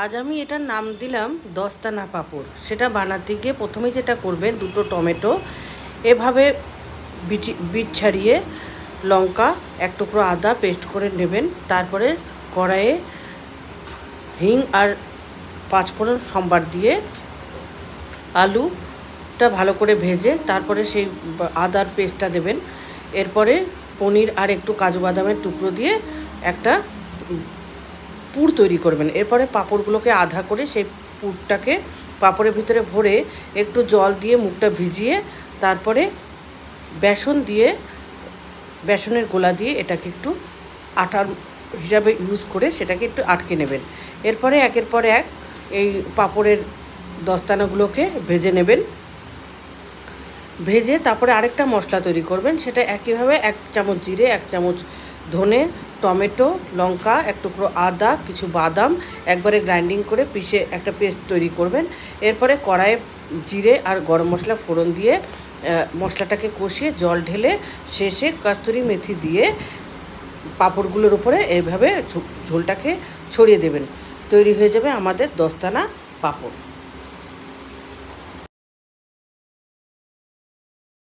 আজ আমি এটার নাম দিলাম দস্তানা পাঁপড়। সেটা বানাতে গিয়ে প্রথমে যেটা করবেন, দুটো টমেটো এভাবে বীজ ছাড়িয়ে, লঙ্কা, এক টুকরো আদা পেস্ট করে নেবেন। তারপরে কড়াইয়ে হিং আর পাঁচফোড়ন সম্বার দিয়ে আলুটা ভালো করে ভেজে তারপরে সেই আদার পেস্টটা দেবেন। এরপরে পনির আর একটু কাজু বাদামের টুকরো দিয়ে একটা পুর তৈরি করবেন। এরপরে পাঁপড়গুলোকে আধা করে সেই পুরটাকে পাঁপড়ের ভিতরে ভরে একটু জল দিয়ে মুখটা ভিজিয়ে তারপরে বেসনের গোলা দিয়ে এটাকে একটু আটার হিসাবে ইউজ করে সেটাকে একটু আটকে নেবেন। এরপরে একের পর এক এই পাঁপড়ের দস্তানাগুলোকে ভেজে নেবেন। ভেজে তারপরে আরেকটা মশলা তৈরি করবেন। সেটা একইভাবে 1 চামচ জিরে, 1 চামচ ধনে, টমেটো, লঙ্কা, এক টুকরো আদা, কিছু বাদাম একবারে গ্রাইন্ডিং করে পিষে একটা পেস্ট তৈরি করবেন। এরপরে কড়াইয়ে জিরে আর গরম মশলা ফোড়ন দিয়ে মশলাটাকে কষিয়ে জল ঢেলে শেষে কস্তুরি মেথি দিয়ে পাঁপড়গুলোর উপরে এইভাবে ঝোলটাকে ছড়িয়ে দেবেন। তৈরি হয়ে যাবে আমাদের দস্তানা পাঁপড়।